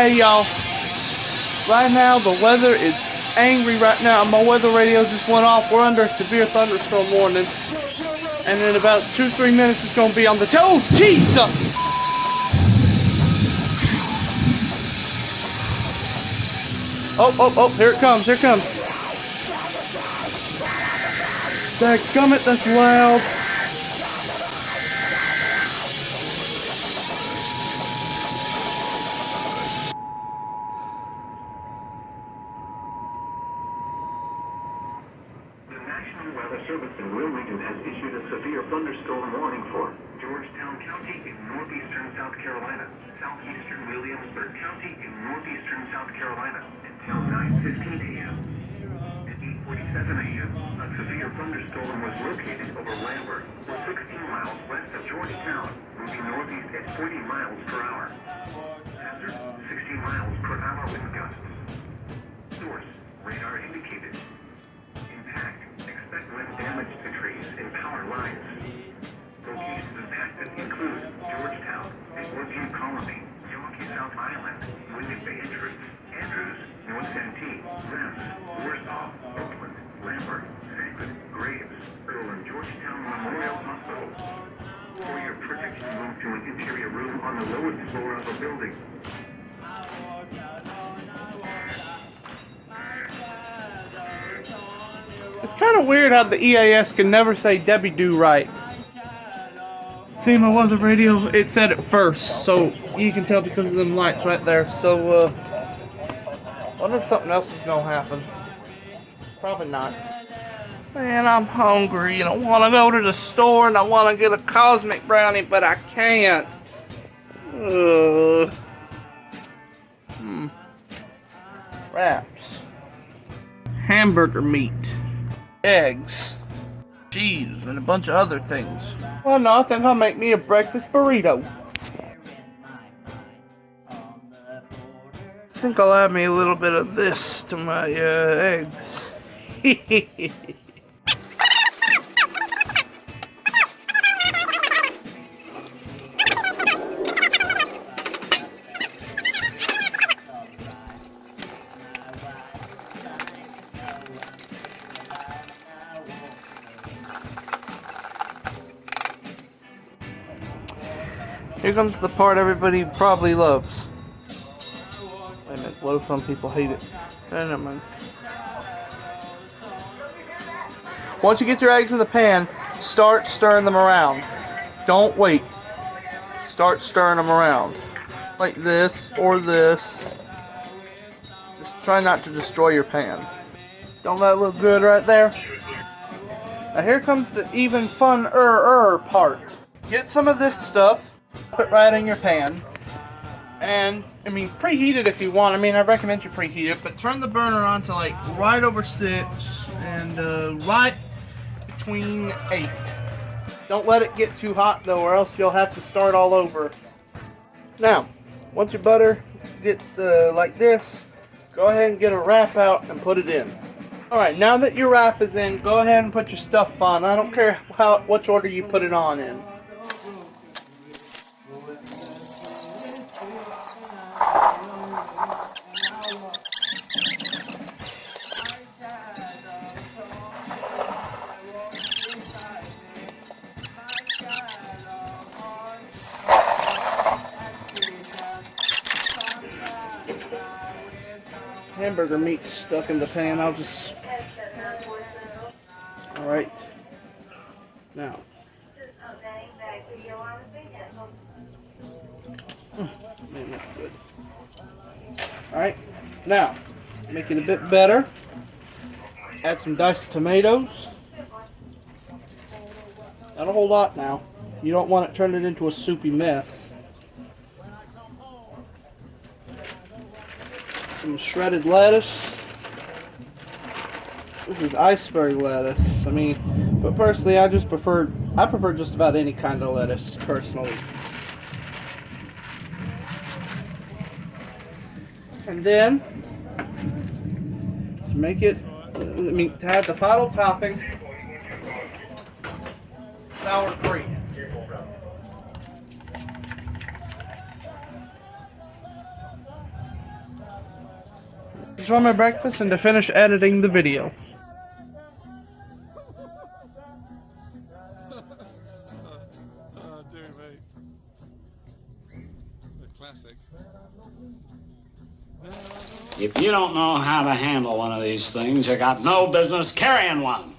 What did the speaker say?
Hey y'all, right now the weather is angry right now. My weather radio just went off. We're under a severe thunderstorm warning. And in about 2-3 minutes it's gonna be on the oh Jesus! Oh, here it comes, here it comes. Dadgummit, that's loud. The National Weather Service in Wilmington has issued a severe thunderstorm warning for Georgetown County in northeastern South Carolina, southeastern Williamsburg County in northeastern South Carolina until 9:15 a.m. At 8:47 a.m., a severe thunderstorm was located over Lambert, 16 miles west of Georgetown, moving northeast at 40 miles per hour. Hazard, 60 miles per hour wind gusts. Source, radar indicated. Impact, expect wind damage to trees and power lines. Locations impacted include Georgetown, DeBordieu Colony, Yawkey South Island, Winyah Bay Entrance, Andrews, North Santee, Rhems, Warsaw, Oatland, Lambert, Santee, Graves, and Georgetown Memorial Hospital. For your protection, move to an interior room on the lowest floor of a building. It's kind of weird how the EAS can never say DeBordieu right. See, my weather radio, it said it first, so you can tell because of them lights right there. So, I wonder if something else is gonna happen. Probably not. Man, I'm hungry and I want to go to the store and I want to get a cosmic brownie, but I can't. Wraps. Hamburger meat. Eggs. Cheese and a bunch of other things. Well, no, I think I'll make me a breakfast burrito. I think I'll add me a little bit of this to my eggs. Here comes the part everybody probably loves. Wait a minute, what if some people hate it? Never mind. Once you get your eggs in the pan, start stirring them around. Don't wait. Start stirring them around. Like this or this. Just try not to destroy your pan. Don't that look good right there? Now here comes the even fun-er part. Get some of this stuff. Put it right in your pan, and I mean preheat it if you want. I mean I recommend you preheat it, but turn the burner on to like right over 6 and right between 8. Don't let it get too hot though, or else you'll have to start all over. Now, once your butter gets like this, go ahead and get a wrap out and put it in. Alright, now that your wrap is in, go ahead and put your stuff on. I don't care which order you put it on in. Hamburger meat stuck in the pan. I'll just... Alright. Now. Man, that's good. Alright. Now, make it a bit better. Add some diced tomatoes. Not a whole lot now. You don't want it turned it into a soupy mess. Some shredded lettuce. This is iceberg lettuce. I mean, but personally, I prefer just about any kind of lettuce, personally. And then, to make it, to have the final topping, sour cream. Enjoy my breakfast and to finish editing the video. Dude, mate. That's classic. If you don't know how to handle one of these things, you got no business carrying one.